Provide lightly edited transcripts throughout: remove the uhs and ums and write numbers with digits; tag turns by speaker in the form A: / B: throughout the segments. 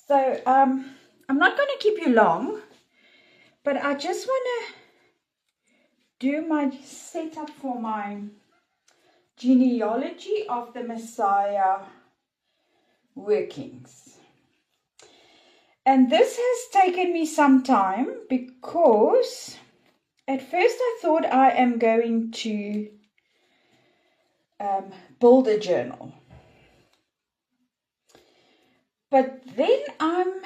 A: So I'm not going to keep you long, but I just want to do my setup for my genealogy of the Messiah workings. And this has taken me some time because at first I thought I am going to build a journal. But then I'm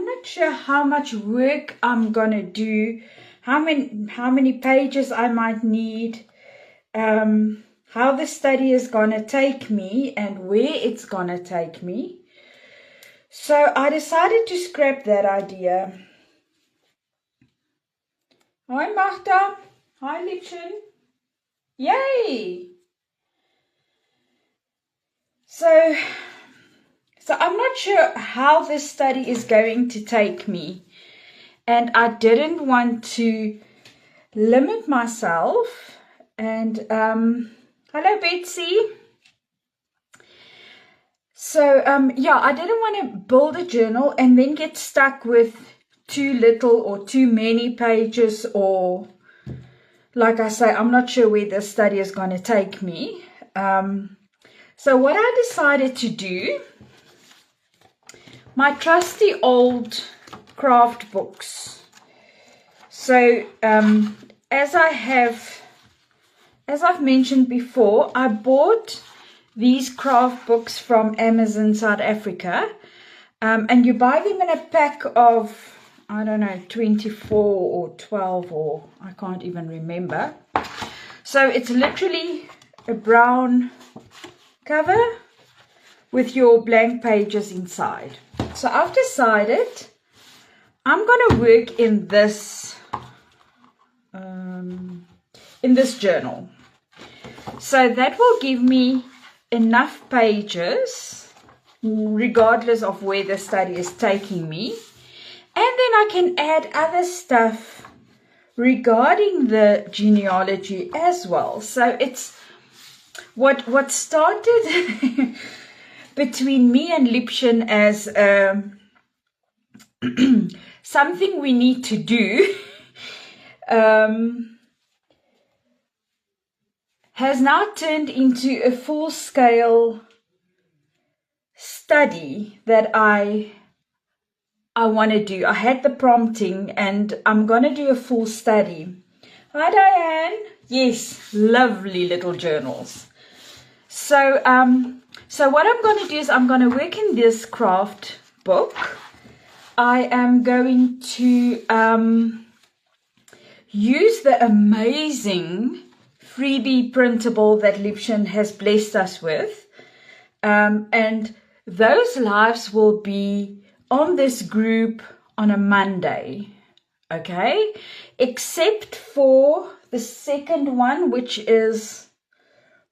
A: not sure how much work I'm gonna do, how many pages I might need, how the study is gonna take me and where it's gonna take me. So I decided to scrap that idea. Hi Magda, hi Liebchen, yay! So I'm not sure how this study is going to take me, and I didn't want to limit myself. And hello Betsy. So I didn't want to build a journal and then get stuck with too little or too many pages, or like I say, I'm not sure where this study is going to take me. So what I decided to do, my trusty old craft books. So as I've mentioned before, I bought these craft books from Amazon South Africa, and you buy them in a pack of, I don't know, 24 or 12, or I can't even remember. So it's literally a brown cover with your blank pages inside. So I've decided I'm going to work in this journal. So that will give me enough pages regardless of where the study is taking me. And then I can add other stuff regarding the genealogy as well. So it's what started between me and Liebchen as something we need to do has now turned into a full-scale study that I want to do. I had the prompting and I'm going to do a full study. Hi Diane. Yes, lovely little journals. So what I'm going to do is I'm going to work in this craft book. I am going to use the amazing freebie printable that Liebchen has blessed us with. And those lives will be on this group on a Monday. Okay? Except for the second one, which is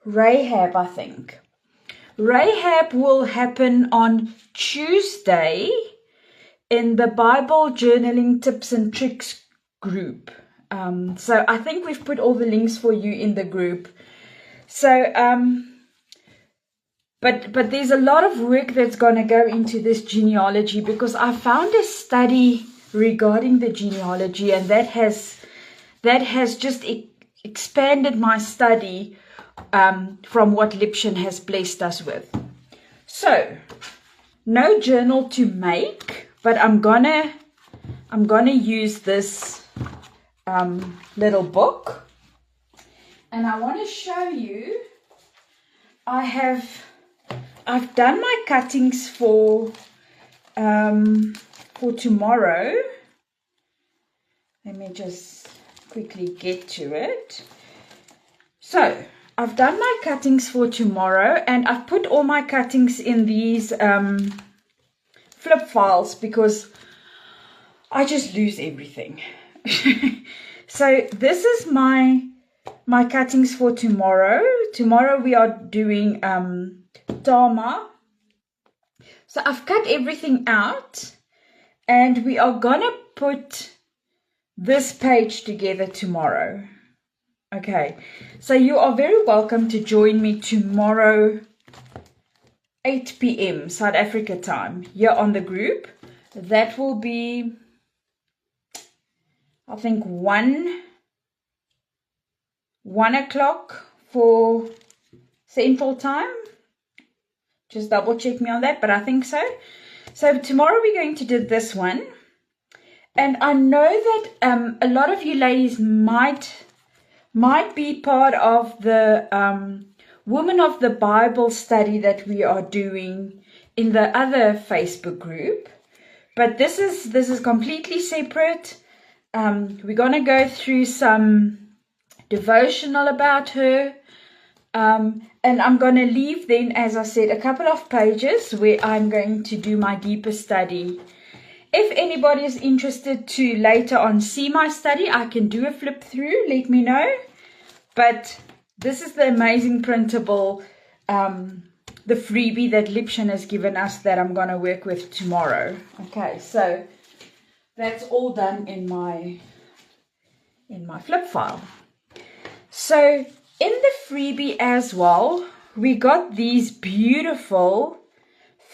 A: Rahab, I think. Rahab will happen on Tuesday in the Bible Journaling Tips and Tricks group. So I think we've put all the links for you in the group. So, but there's a lot of work that's going to go into this genealogy, because I found a study regarding the genealogy, and that has just expanded my study from what Liebchen has blessed us with. So, no journal to make, but I'm gonna use this little book, and I want to show you. I've done my cuttings for tomorrow. Let me just quickly get to it. So I've done my cuttings for tomorrow, and I've put all my cuttings in these flip files because I just lose everything. So this is my cuttings for tomorrow. Tomorrow we are doing Tamar. So I've cut everything out, and we are gonna put this page together tomorrow. Okay, so you are very welcome to join me tomorrow 8 p.m. South Africa time here on the group. That will be, I think, 1 o'clock for Central time. Just double check me on that, but I think so. So tomorrow we're going to do this one. And I know that a lot of you ladies might be part of the Women of the Bible study that we are doing in the other Facebook group. But this is completely separate. We're going to go through some devotional about her. And I'm going to leave then, as I said, a couple of pages where I'm going to do my deeper study. If anybody is interested to later on see my study, I can do a flip through, let me know. But this is the amazing printable, the freebie that Lipshan has given us that I'm going to work with tomorrow. Okay, so that's all done in my flip file. So in the freebie as well, we got these beautiful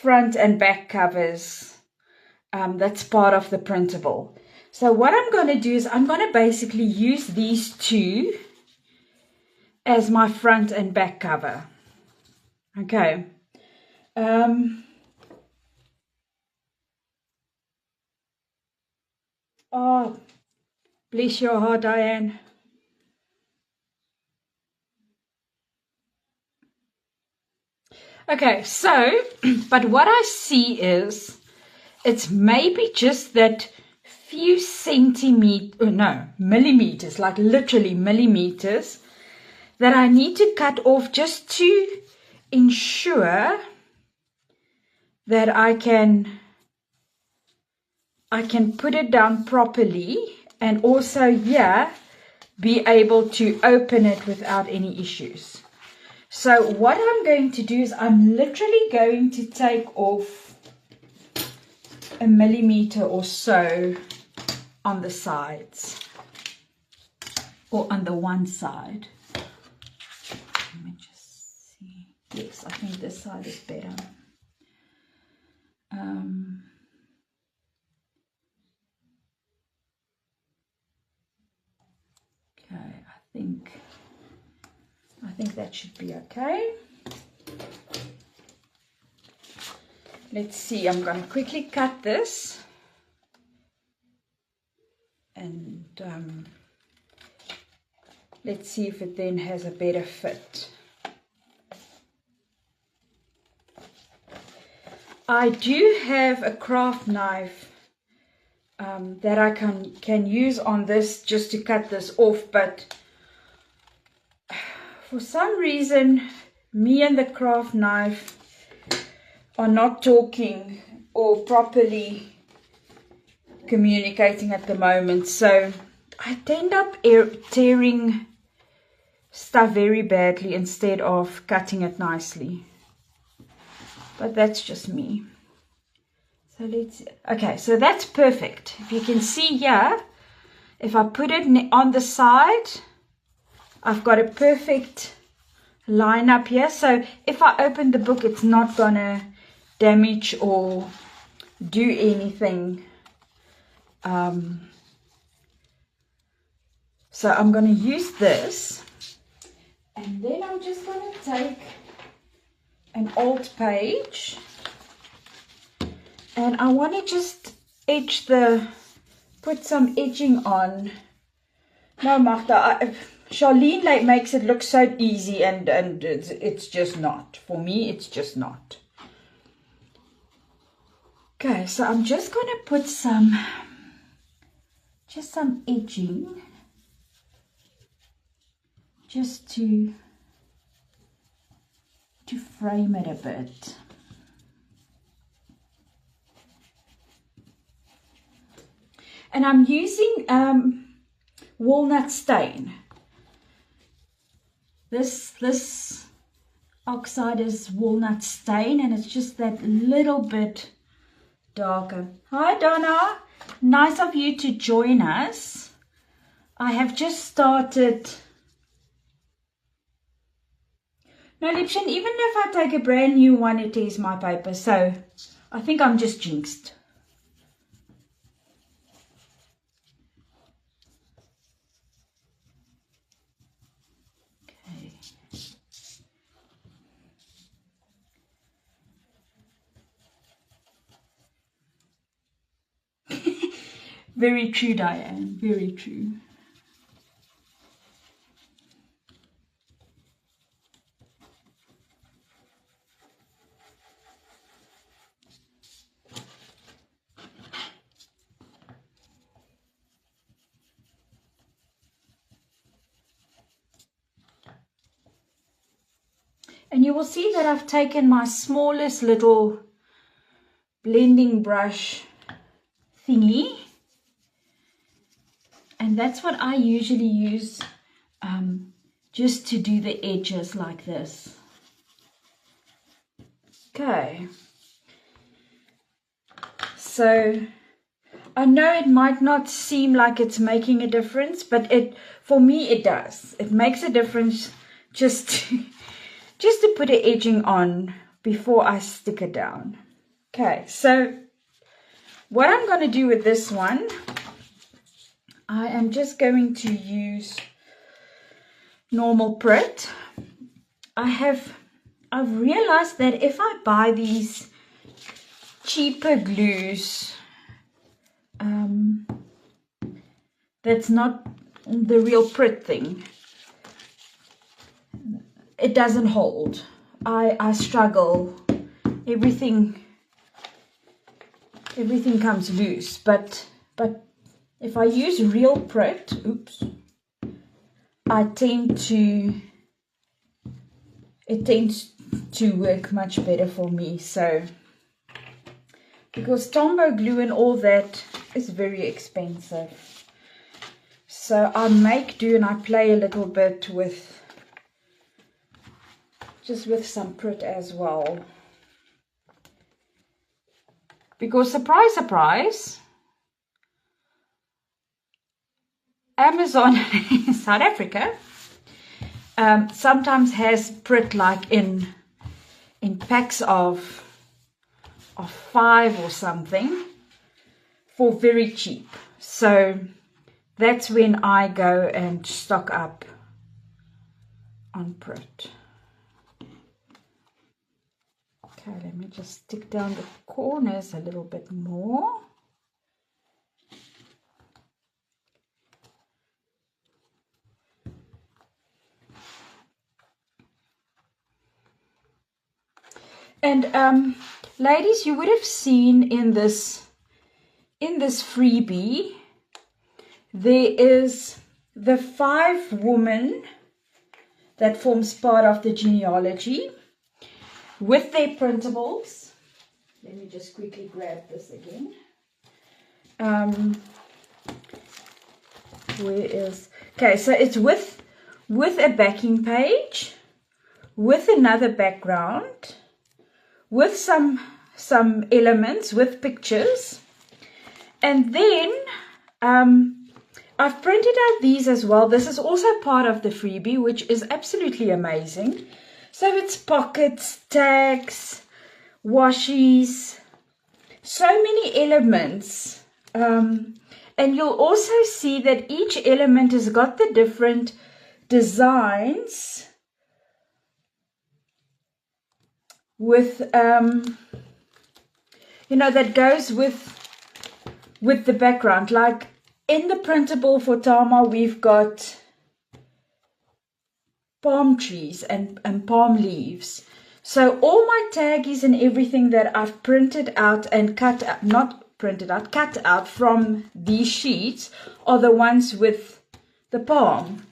A: front and back covers. That's part of the printable. So what I'm going to do is I'm going to basically use these two as my front and back cover. Okay. Oh, bless your heart, Diane. Okay, so, but what I see is, it's maybe just that few millimeters, like literally millimeters, that I need to cut off just to ensure that I can put it down properly and also, yeah, be able to open it without any issues. So what I'm going to do is I'm literally going to take off a millimeter or so on the sides, or on the one side. Let me just see. Yes, I think this side is better. Okay, I think that should be okay. Let's see, I'm going to quickly cut this. And let's see if it then has a better fit. I do have a craft knife that I can use on this just to cut this off, but for some reason me and the craft knife are not talking or properly communicating at the moment, so I end up tearing stuff very badly instead of cutting it nicely. But that's just me. So okay, so that's perfect. If you can see here, if I put it on the side, I've got a perfect line up here. So if I open the book, it's not gonna damage or do anything. So I'm going to use this, and then I'm just going to take an old page, and I want to just put some edging on. No, Magda, Charlene makes it look so easy, and it's just not. For me, it's just not. Okay, so I'm just going to put some edging just to frame it a bit. And I'm using walnut stain. This oxide is walnut stain, and it's just that little bit darker. Hi Donna, nice of you to join us. I have just started. No, Liebchen, even if I take a brand new one, it is my paper. So I think I'm just jinxed. Okay. Very true, Diane. Very true. And you will see that I've taken my smallest little blending brush thingy. And that's what I usually use just to do the edges like this. Okay. So I know it might not seem like it's making a difference, but for me it does. It makes a difference just to put an edging on before I stick it down. Okay, so what I'm going to do with this one, I am just going to use normal Prit. I've realized that if I buy these cheaper glues, that's not the real Prit thing, it doesn't hold. I struggle. Everything comes loose. But if I use real Prit, it tends to work much better for me. So because Tombow glue and all that is very expensive, so I make do and I play a little bit with some Prit as well, because surprise surprise, Amazon in South Africa sometimes has Prit like in packs of 5 or something for very cheap. So that's when I go and stock up on Prit. Okay, let me just stick down the corners a little bit more. And ladies, you would have seen in this freebie, there is the 5 women that forms part of the genealogy with their printables. Let me just quickly grab this again. Okay, so it's with a backing page, with another background, with some elements, with pictures, and then I've printed out these as well. This is also part of the freebie, which is absolutely amazing. So it's pockets, tags, washies, so many elements. And you'll also see that each element has got the different designs with, that goes with the background. Like in the printable for Tamar, we've got palm trees and palm leaves. So all my taggies and everything that I've printed out and cut out from these sheets are the ones with the palm.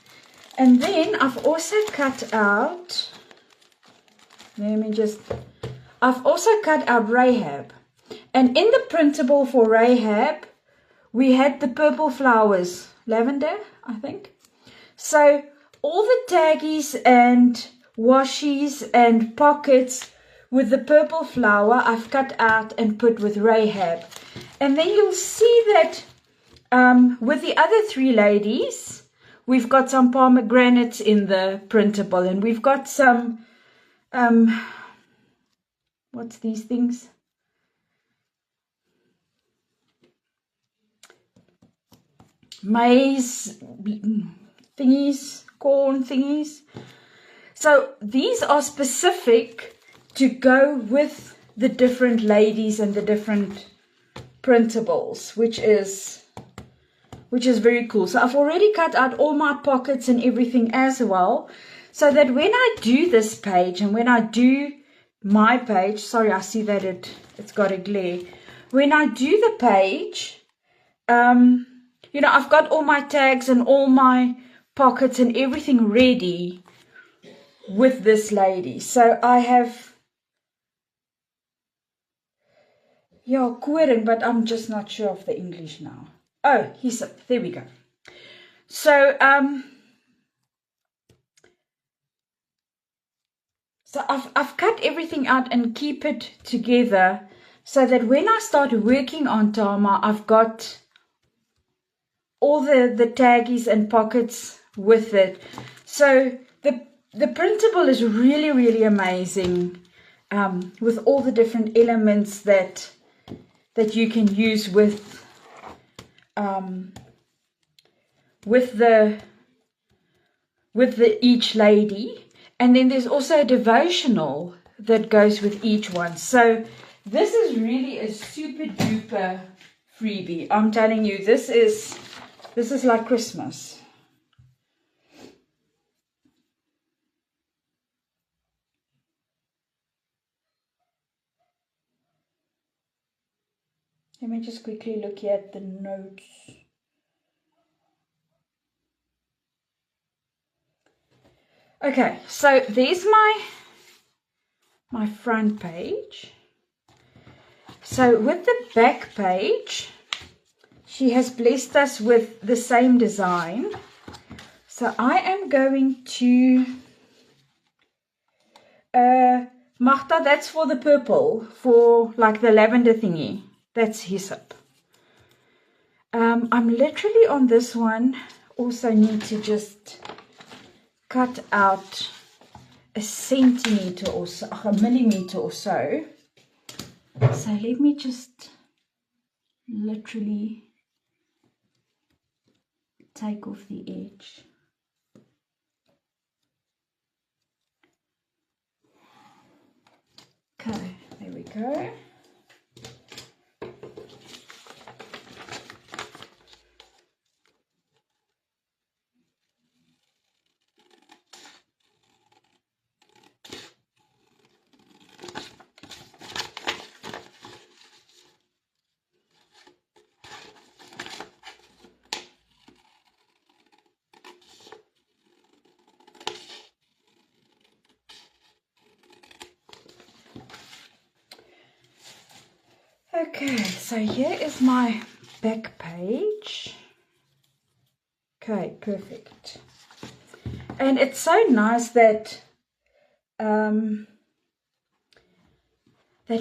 A: And then I've also cut out, I've also cut out Rahab. And in the printable for Rahab, we had the purple flowers, lavender, I think. So all the taggies and washies and pockets with the purple flower I've cut out and put with Rahab. And then you'll see that with the other 3 ladies, we've got some pomegranates in the printable, and we've got some what's these things? Maize thingies, corn thingies. So these are specific to go with the different ladies and the different printables, which is very cool. So I've already cut out all my pockets and everything as well, so that when I do this page and when I do my page, sorry, I see that it's got a glare. When I do the page, you know, I've got all my tags and all my pockets and everything ready with this lady. So I have, yeah, queering, but I'm just not sure of the English now. Oh, there we go. So, so I've cut everything out and keep it together so that when I start working on Tamar, I've got all the taggies and pockets with it. So the printable is really, really amazing, with all the different elements that you can use with each lady. And then there's also a devotional that goes with each one. So this is really a super duper freebie. I'm telling you, this is like Christmas. Let me just quickly look here at the notes. Okay, so there's my front page. So with the back page, she has blessed us with the same design. So I am going to, Magda, that's for the purple, for like the lavender thingy. That's hyssop. I'm literally on this one, also need to just cut out a centimeter or so, a millimeter or so. So let me just literally take off the edge. Okay, there we go. Okay, so here is my back page. Okay, perfect. And it's so nice that that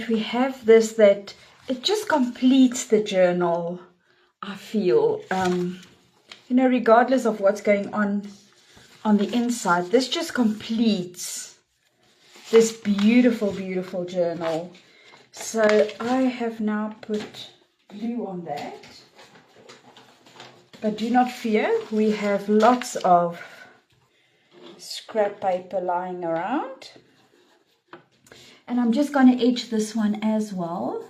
A: we have this, that it just completes the journal, I feel. You know, regardless of what's going on the inside, this just completes this beautiful, beautiful journal. So I have now put glue on that. But do not fear, we have lots of scrap paper lying around. And I'm just going to edge this one as well.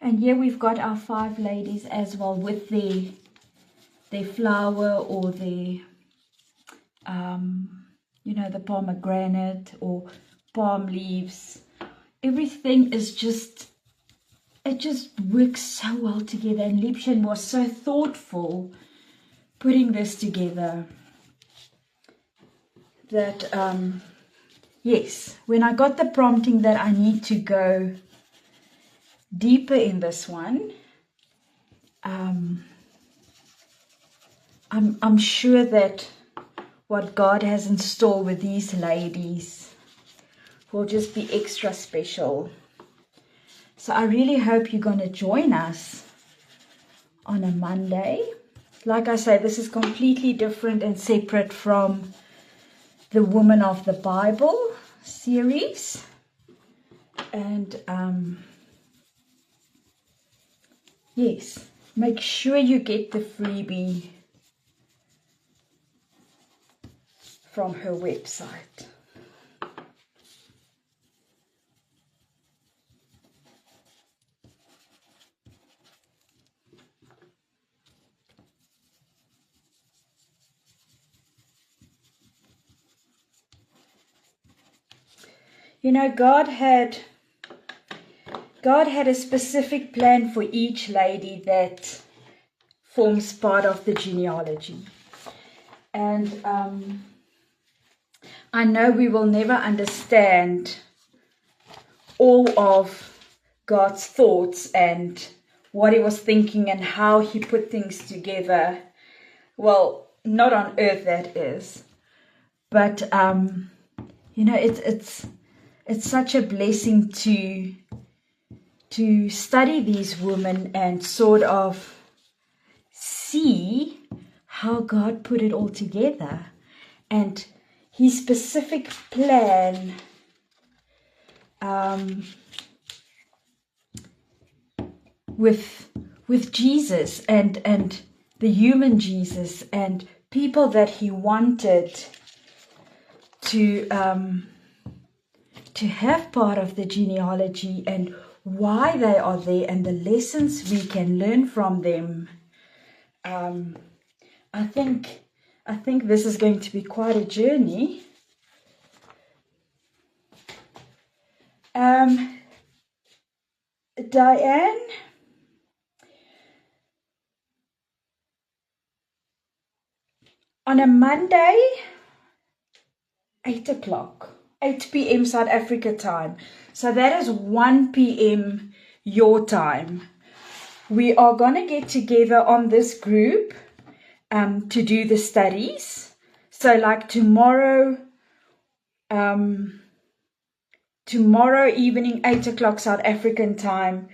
A: And here we've got our 5 ladies as well, with their flower or their, you know, the pomegranate or palm leaves. Everything is just, it just works so well together. And Liebchen was so thoughtful putting this together that, yes, when I got the prompting that I need to go deeper in this one, I'm sure that what God has in store with these ladies will just be extra special. So I really hope you're going to join us on a Monday. Like I say, this is completely different and separate from the Woman of the Bible series. And yes, make sure you get the freebie from her website. You know, God had a specific plan for each lady that forms part of the genealogy. And I know we will never understand all of God's thoughts and what he was thinking and how he put things together. Well, not on earth, that is. But, you know, it's such a blessing to study these women and sort of see how God put it all together and his specific plan with Jesus and the human Jesus and people that he wanted to have part of the genealogy and why they are there and the lessons we can learn from them. I think this is going to be quite a journey. Diane, on a Monday, 8 o'clock, 8 p.m. South Africa time. So that is 1 p.m. your time. We are going to get together on this group to do the studies. So like tomorrow evening, 8 o'clock South African time,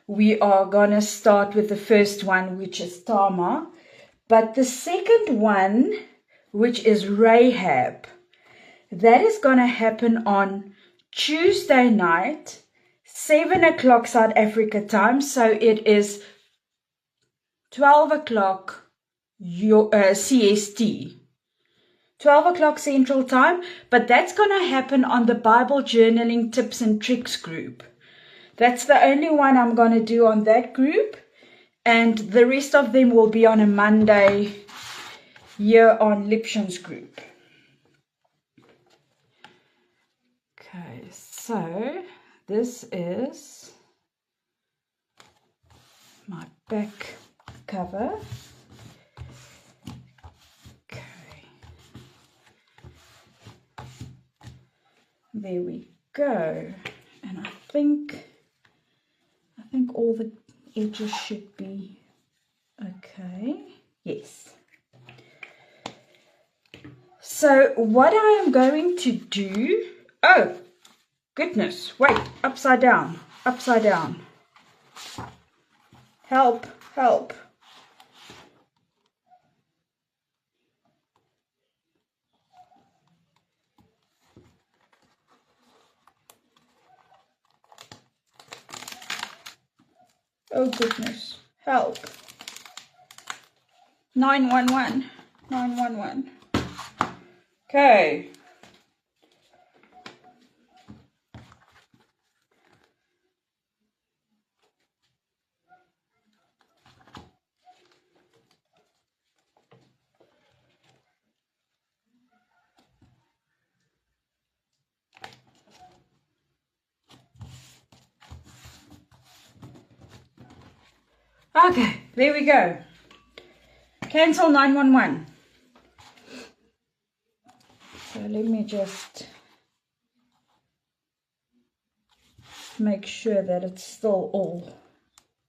A: we are going to start with the first one, which is Tamar. But the second one, which is Rahab, that is going to happen on Tuesday night, 7 o'clock South Africa time. So it is 12 o'clock CST. 12 o'clock Central Time, but that's going to happen on the Bible Journaling Tips and Tricks group. That's the only one I'm going to do on that group, and the rest of them will be on a Monday here on Liption's group. Okay, so this is my back cover. There we go, and I think all the edges should be okay. Yes. So what I am going to do, oh goodness, wait, upside down, help. Oh goodness, help. 911. Okay. Okay, there we go. Cancel 911. So let me just make sure that it's still all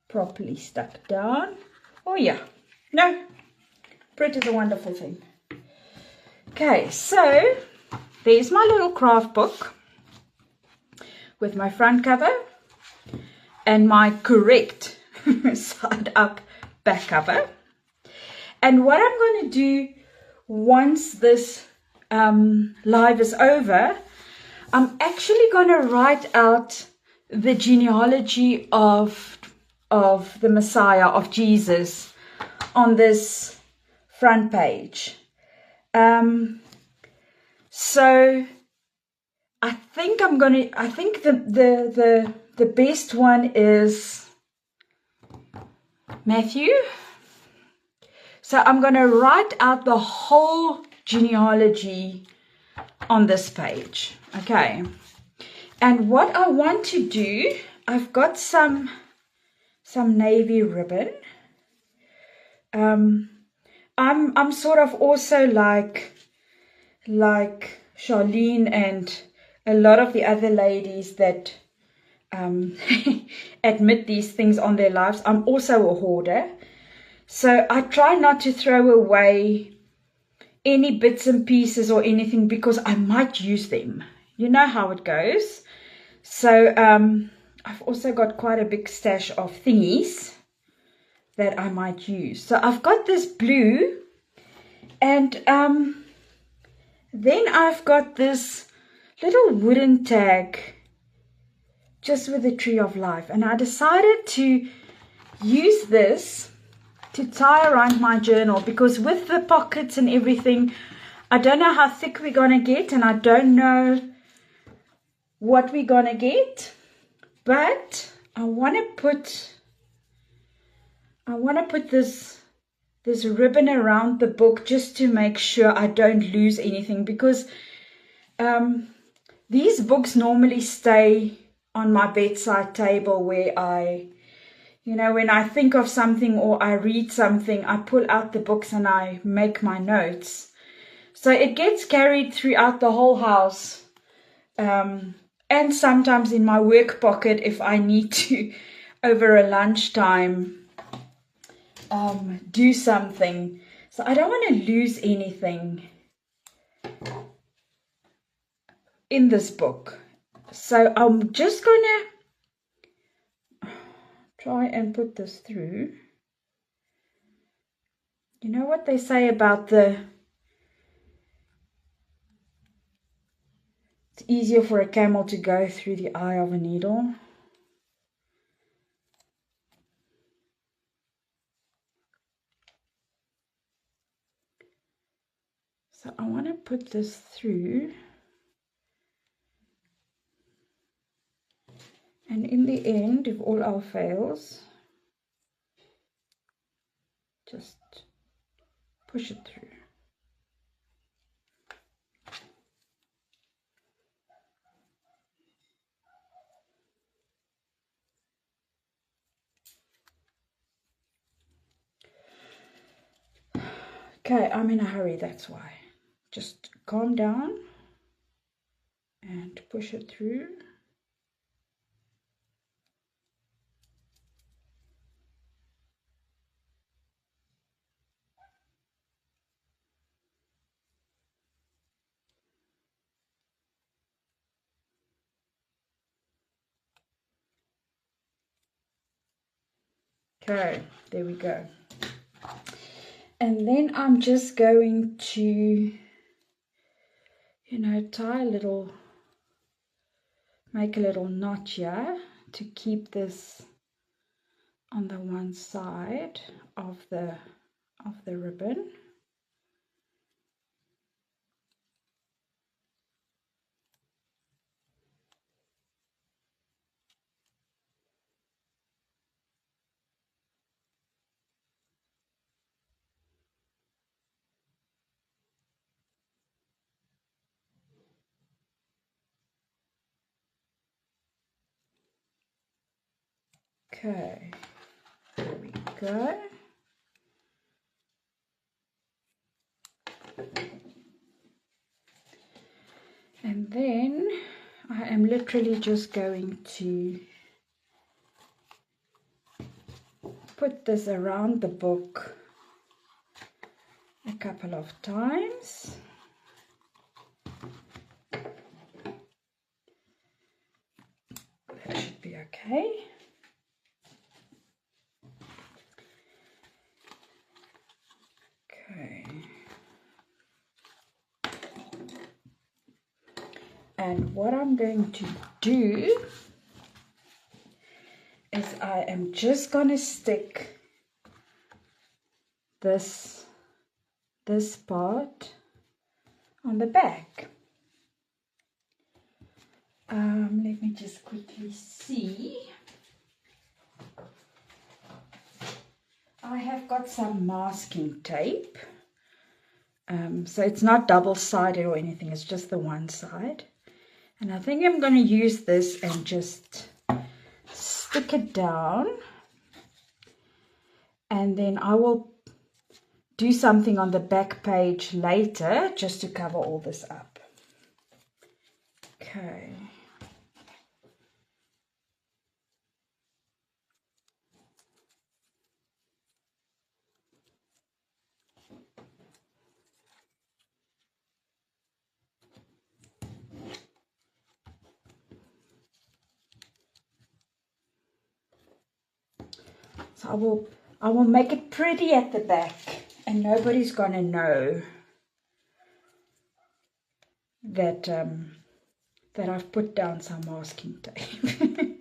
A: properly stuck down. Oh yeah, no, print is a wonderful thing. Okay, so there's my little craft book with my front cover and my correct side up back cover. And what I'm going to do once this live is over, I'm actually going to write out the genealogy of the Messiah, of Jesus, on this front page. So I think the best one is Matthew. So I'm going to write out the whole genealogy on this page. Okay. And what I want to do, I've got some navy ribbon. I'm sort of also like Charlene and a lot of the other ladies that admit these things on their lives. I'm also a hoarder. So I try not to throw away any bits and pieces or anything because I might use them. You know how it goes. So I've also got quite a big stash of thingies that I might use. So I've got this blue, and then I've got this little wooden tag just with the tree of life. And I decided to use this to tie around my journal because with the pockets and everything, I don't know how thick we're going to get, and I don't know what we're going to get, but I want to put this ribbon around the book just to make sure I don't lose anything, because these books normally stay on my bedside table where when I think of something or I read something, I pull out the books and I make my notes. So it gets carried throughout the whole house, and sometimes in my work pocket if I need to, over a lunchtime, do something. So I don't want to lose anything in this book. So I'm just going to try and put this through. You know what they say about it's easier for a camel to go through the eye of a needle. So I want to put this through. And in the end, if all else fails, just push it through. Okay, I'm in a hurry, that's why. Just calm down and push it through. Okay, there we go. And then I'm just going to, make a little knot here to keep this on the one side of the ribbon. Okay, there we go. And then I am literally just going to put this around the book a couple of times. That should be okay. And what I'm going to do is I am just going to stick this part on the back. Let me just quickly see. I have got some masking tape. So it's not double-sided or anything, it's just the one side. And I think I'm going to use this and just stick it down. And then I will do something on the back page later just to cover all this up. Okay. So I will make it pretty at the back, and nobody's gonna know that that I've put down some masking tape.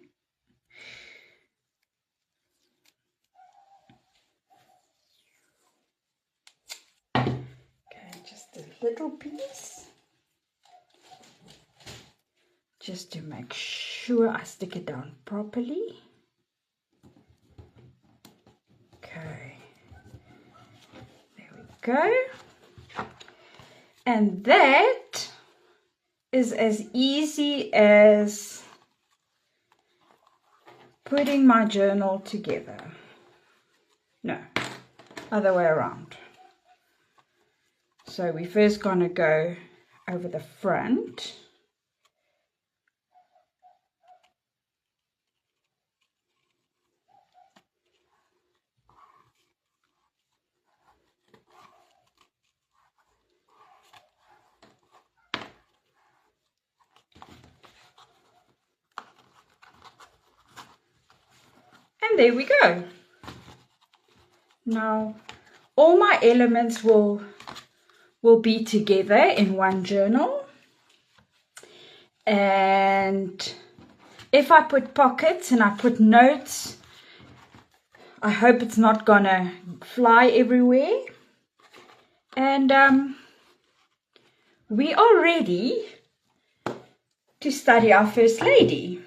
A: Okay, just a little piece, just to make sure I stick it down properly. Okay, there we go. And that is as easy as putting my journal together. No, other way around. So we're first going to go over the front. And there we go. Now, all my elements will be together in one journal. And if I put pockets and I put notes, I hope it's not gonna fly everywhere. And we are ready to study our First Lady.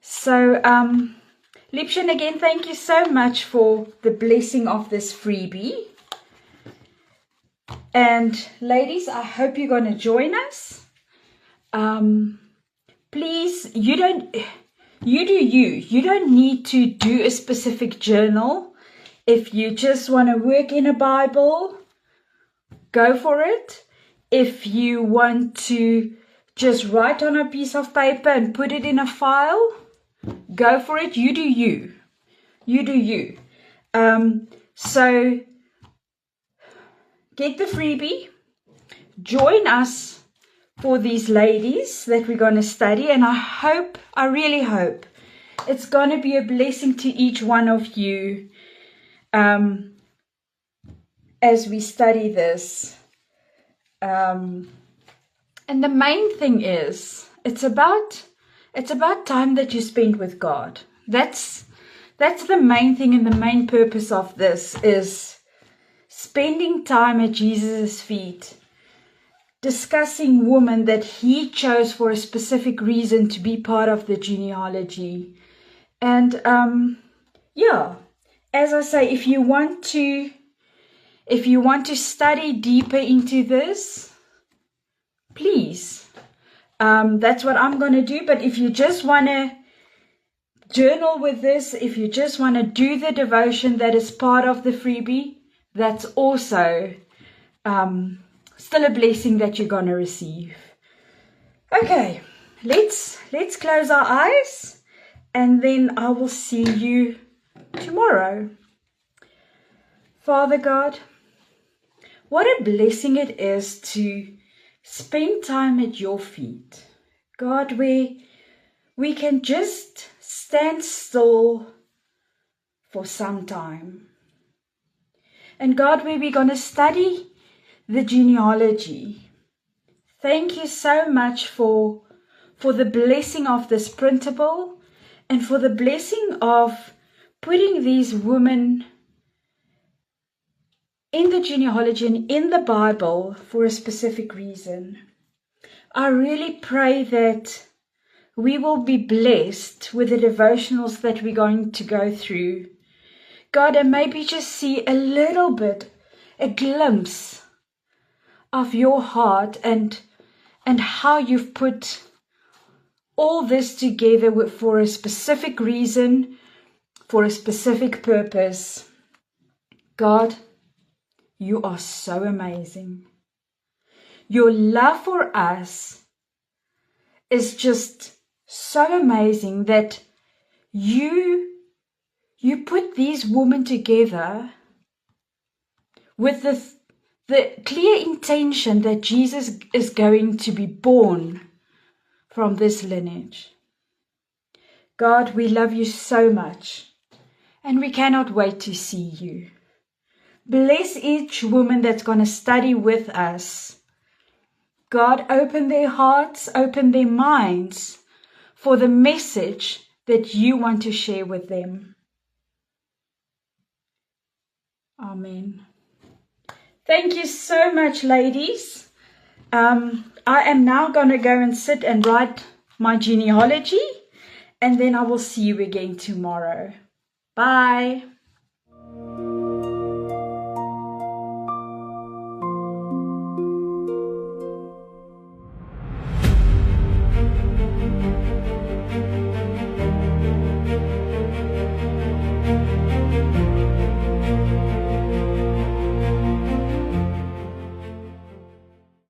A: So, Liebchen, again, thank you so much for the blessing of this freebie. And ladies, I hope you're going to join us. Please, you do you. You don't need to do a specific journal. If you just want to work in a Bible, go for it. If you want to just write on a piece of paper and put it in a file, go for it. You do you. You do you. So get the freebie. Join us for these ladies that we're going to study. And I really hope it's going to be a blessing to each one of you as we study this. And the main thing is, it's about time that you spend with God. That's the main thing, and the main purpose of this is spending time at Jesus' feet, discussing women that he chose for a specific reason to be part of the genealogy. And yeah, as I say, if you want to study deeper into this, please, that's what I'm going to do. But if you just want to journal with this, if you just want to do the devotion that is part of the freebie, that's also still a blessing that you're going to receive. Okay, let's close our eyes, and then I will see you tomorrow. Father God, what a blessing it is to spend time at your feet. God, where we can just stand still for some time. And God, where we're going to study the genealogy. Thank you so much for the blessing of this printable and for the blessing of putting these women in the genealogy and in the Bible for a specific reason. I really pray that we will be blessed with the devotionals that we're going to go through, God, and maybe just see a little bit, a glimpse of your heart and how you've put all this together for a specific reason, for a specific purpose. God, you are so amazing. Your love for us is just so amazing that you put these women together with the clear intention that Jesus is going to be born from this lineage. God, we love you so much, and we cannot wait to see you. Bless each woman that's going to study with us. God, open their hearts, open their minds for the message that you want to share with them. Amen. Thank you so much, ladies. I am now going to go and sit and write my genealogy, and then I will see you again tomorrow. Bye.